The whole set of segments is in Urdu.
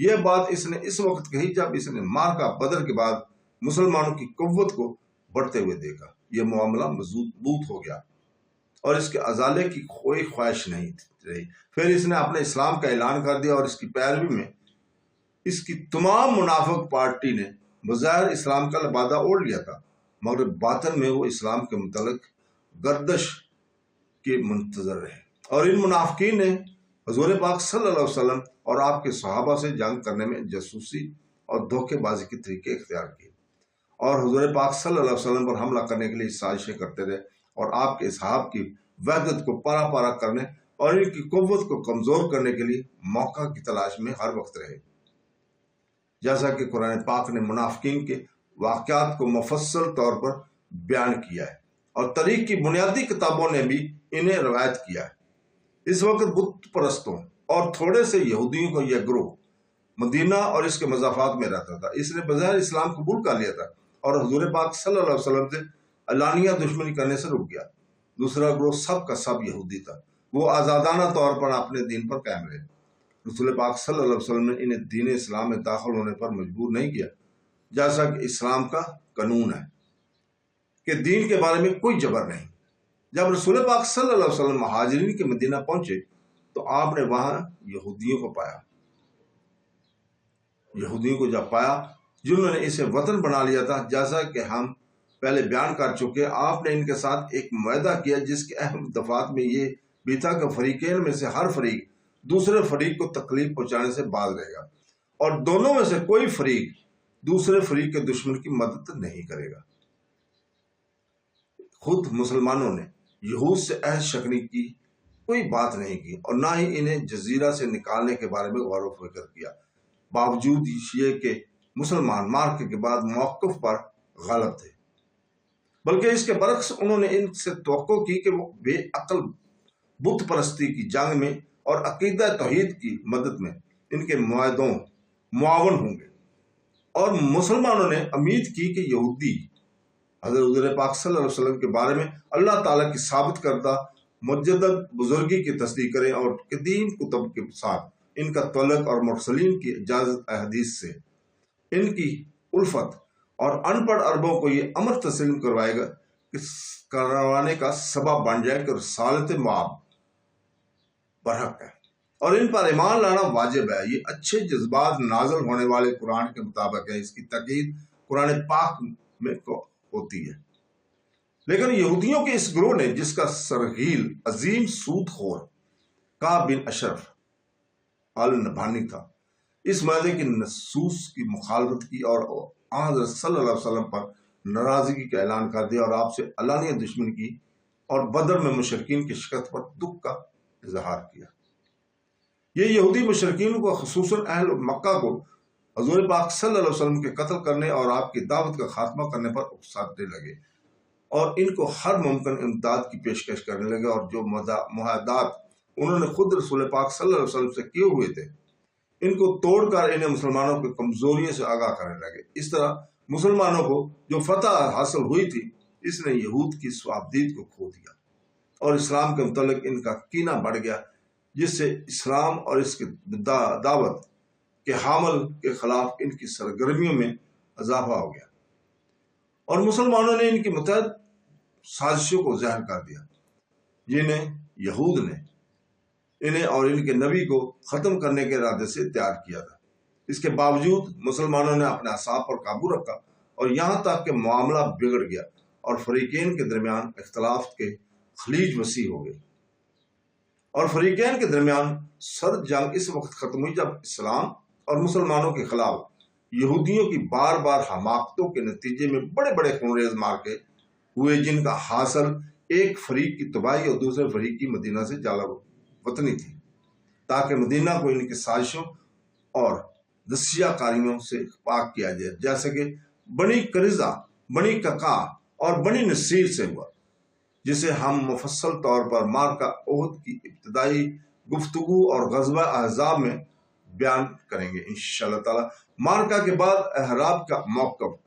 یہ بات اس نے اس وقت کہی جب اس نے معرکہ بدر کے بعد مسلمانوں کی قوت کو بڑھتے ہوئے دیکھا۔ یہ معاملہ مضبوط ہو گیا اور اس کے ازالے کی کوئی خواہش نہیں رہی۔ پھر اس نے اپنے اسلام کا اعلان کر دیا اور اس کی پیروی میں اس کی تمام منافق پارٹی نے بظاہر اسلام کا لبادہ اوڑھ لیا تھا، مگر باطن میں وہ اسلام کے متعلق گردش کے منتظر رہے، اور ان منافقین نے حضور پاک صلی اللہ علیہ وسلم اور آپ کے صحابہ سے جنگ کرنے میں جاسوسی اور دھوکے بازی کے طریقے اختیار کیے، اور حضور پاک صلی اللہ علیہ وسلم پر حملہ کرنے کے لیے سازشیں کرتے رہے، اور آپ کے اصحاب کی وحدت کو پارا پارا کرنے اور ان کی قوت کو کمزور کرنے کے لیے موقع کی تلاش میں ہر وقت رہے۔ جیسا کہ قرآن پاک نے منافقین کے واقعات کو مفصل طور پر بیان کیا ہے، اور تاریخ کی بنیادی کتابوں نے بھی انہیں روایت کیا ہے۔ اس وقت بت پرستوں اور تھوڑے سے یہودیوں کا یہ گروہ مدینہ اور اس کے مضافات میں رہتا تھا۔ اس نے بظاہر اسلام قبول کر لیا تھا اور حضور پاک صلی اللہ علیہ وسلم سے علانیہ دشمنی کرنے سے رک گیا۔ دوسرا گروہ سب کا سب یہودی تھا، وہ آزادانہ طور پر اپنے دین پر قائم رہے۔ رسول پاک صلی اللہ علیہ وسلم نے انہیں دین اسلام میں داخل ہونے پر مجبور نہیں کیا، جیسا کہ اسلام کا قانون ہے کہ دین کے بارے میں کوئی جبر نہیں۔ جب رسول پاک صلی اللہ علیہ وسلم مہاجرین کے مدینہ پہنچے تو آپ نے وہاں یہودیوں کو پایا، یہودیوں کو جب پایا جنہوں نے اسے وطن بنا لیا تھا، جیسا کہ ہم پہلے بیان کر چکے، آپ نے ان کے ساتھ ایک معاہدہ کیا جس کے اہم دفعات میں یہ بھی تھا کہ فریقین میں سے ہر فریق دوسرے فریق کو تکلیف پہنچانے سے باز رہے گا، اور دونوں میں سے کوئی فریق دوسرے فریق کے دشمن کی مدد نہیں کرے گا۔ خود مسلمانوں نے یہود سے عہد شکنی کی کوئی بات نہیں کی، اور نہ ہی انہیں جزیرہ سے نکالنے کے بارے میں غور و فکر کیا، باوجود یہ کہ مسلمان معرکے کے بعد موقف پر غالب تھے، بلکہ اس کے برعکس انہوں نے ان سے توقع کی کہ وہ بے عقل بت پرستی کی جنگ میں اور عقیدہ توحید کی مدد میں ان کے معاون ہوں گے، اور مسلمانوں نے امید کی کہ یہودی حضرت پاک صلی اللہ علیہ وسلم کے بارے میں اللہ تعالیٰ کی ثابت کردہ مجدد بزرگی کی تصدیق کریں، اور قدیم کتب کے ساتھ ان کا تعلق اور مرسلین کی اجازت احادیث سے ان کی الفت اور ان پڑھ عربوں کو یہ امر تسلیم کروائے گا کہ کروانے کا سبب بن جائے کہ رسالت معاب برحق ہے اور ان پر ایمان لانا واجب ہے۔ یہ اچھے جذبات نازل ہونے والے قرآن کے مطابق ہے، اس کی تقید قرآن پاک میں ہوتی ہے، لیکن یہودیوں کے اس گروہ نے جس کا سرگیل عظیم سود خور کعب بن اشرف النبھانی تھا، اس معاہدے کی نصوص کی مخالفت کی اور حضرت صلی اللہ علیہ وسلم پر ناراضگی کا اعلان کر دیا اور آپ سے علانیہ دشمنی کی، اور بدر میں مشرکین کی شکست پر دکھ کا اظہار کیا۔ یہ یہودی مشرکین کو خصوصاً اہل مکہ کو حضور پاک صلی اللہ علیہ وسلم کے قتل کرنے اور آپ کی دعوت کا خاتمہ کرنے پر اکسانے لگے، اور ان کو ہر ممکن امداد کی پیشکش کرنے لگے، اور جو معاہدات انہوں نے خود رسول پاک صلی اللہ علیہ وسلم سے کیے ہوئے تھے ان کو توڑ کر انہیں مسلمانوں کی کمزوریوں سے آگاہ کرنے لگے۔ اس طرح مسلمانوں کو جو فتح حاصل ہوئی تھی اس نے یہود کی صوابدید کو کھو دیا، اور اسلام کے متعلق ان کا کینہ بڑھ گیا، جس سے اسلام اور اس کی دعوت کے حامل کے خلاف ان کی سرگرمیوں میں اضافہ ہو گیا، اور مسلمانوں نے ان کی متعدد سازشوں کو ظاہر کر دیا جنہیں یہود نے انہیں اور ان کے نبی کو ختم کرنے کے ارادے سے تیار کیا تھا۔ اس کے باوجود مسلمانوں نے اپنے اعصاب پر قابو رکھا، اور یہاں تک کہ معاملہ بگڑ گیا اور فریقین کے درمیان اختلاف کے خلیج وسیع ہو گئی، اور فریقین کے درمیان سرد جنگ اس وقت ختم ہوئی جب اسلام اور مسلمانوں کے خلاف یہودیوں کی بار بار حماقتوں کے نتیجے میں بڑے بڑے خونریز مارکے ہوئے، جن کا حاصل ایک فریق کی تباہی اور دوسرے فریق کی مدینہ سے جلا وطنی تھی، تاکہ مدینہ کو ان کی سازشوں اور دسیہ کاریوں سے پاک کیا جائے، جیسے کہ بنی قریظہ، بنی ققا اور بنی نصیر سے ہوا، جسے ہم مفصل طور پر معرکہ احد کی ابتدائی گفتگو اور غزوہ احزاب میں بیان کریں گے انشاءاللہ تعالی۔ معرکہ کے بعد احراب کا موقف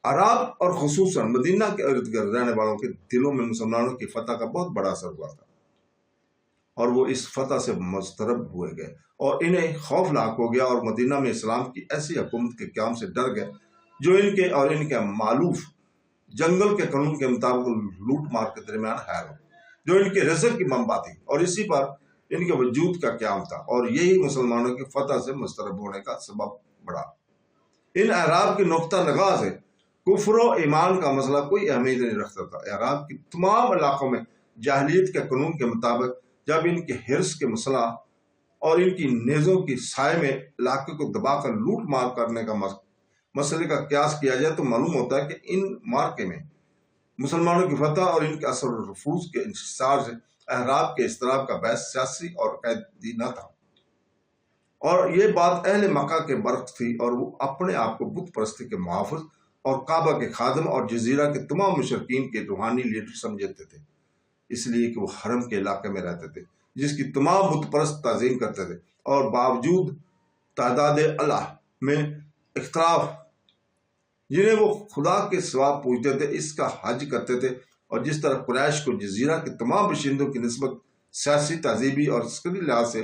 عرب اور خصوصاً مدینہ کے ارد گرد رہنے والوں کے دلوں میں مسلمانوں کی فتح کا بہت بڑا اثر ہوا تھا، اور وہ اس فتح سے مضطرب ہوئے گئے اور انہیں خوف لاحق ہو گیا، اور مدینہ میں اسلام کی ایسی حکومت کے قیام سے ڈر گئے جو ان کے اور ان کے مالوف جنگل کے قانون کے مطابق لوٹ مار کے درمیان حائل ہو، جو ان کے رزق کی منبع تھی اور اسی پر ان کے وجود کا قیام تھا، اور یہی مسلمانوں کی فتح سے مضطرب ہونے کا سبب بڑھا۔ ان اعراب کی نقطہ نگاہ سے کفر و ایمان کا مسئلہ کوئی اہمیت نہیں رکھتا تھا۔ اعراب کی تمام علاقوں میں جاہلیت کے قانون کے مطابق جب ان کے حرص کے مسئلہ اور ان کی نیزوں کی سائے میں علاقے کو دبا کر لوٹ مار کرنے کا مسئلے کا قیاس کیا جائے تو معلوم ہوتا ہے کہ ان مارکے میں مسلمانوں کی فتح اور ان کے اثر و رفوز کے انحصار سے احراب کے اضطراب کا باعث سیاسی اور قیدی نہ تھا، اور یہ بات اہل مکہ کے برعکس تھی، اور وہ اپنے آپ کو بت پرستی کے محافظ اور کعبہ کے خادم اور جزیرہ کے تمام مشرکین کے روحانی لیڈر سمجھتے تھے، اس لیے کہ وہ حرم کے علاقے میں رہتے تھے جس کی تمام بت پرست تعظیم کرتے تھے، اور باوجود تعداد اللہ میں اختلاف جنہیں وہ خدا کے سوا پوجتے تھے اس کا حج کرتے تھے، اور جس طرح قریش کو جزیرہ کے تمام باشندوں کی نسبت سیاسی، تہذیبی اور عسکری لحاظ سے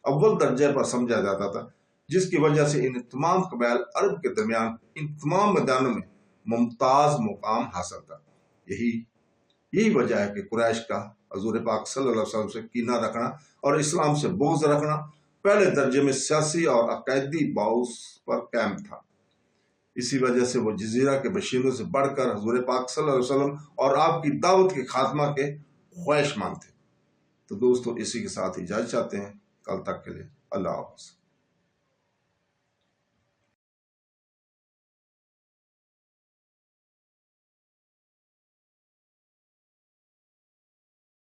اول درجے پر سمجھا جاتا تھا، جس کی وجہ سے ان تمام قبائل عرب کے درمیان ان تمام میدانوں میں ممتاز مقام حاصل تھا۔ یہی وجہ ہے کہ قریش کا حضور پاک صلی اللہ علیہ وسلم سے کینہ رکھنا اور اسلام سے بغض رکھنا پہلے درجے میں سیاسی اور عقائدی باعث پر قائم تھا۔ اسی وجہ سے وہ جزیرہ کے باشندوں سے بڑھ کر حضور پاک صلی اللہ علیہ وسلم اور آپ کی دعوت کے خاتمہ کے خواہش مند تھے۔ تو دوستو، اسی کے ساتھ اجازت چاہتے ہیں، کل تک کے لیے اللہ حافظ۔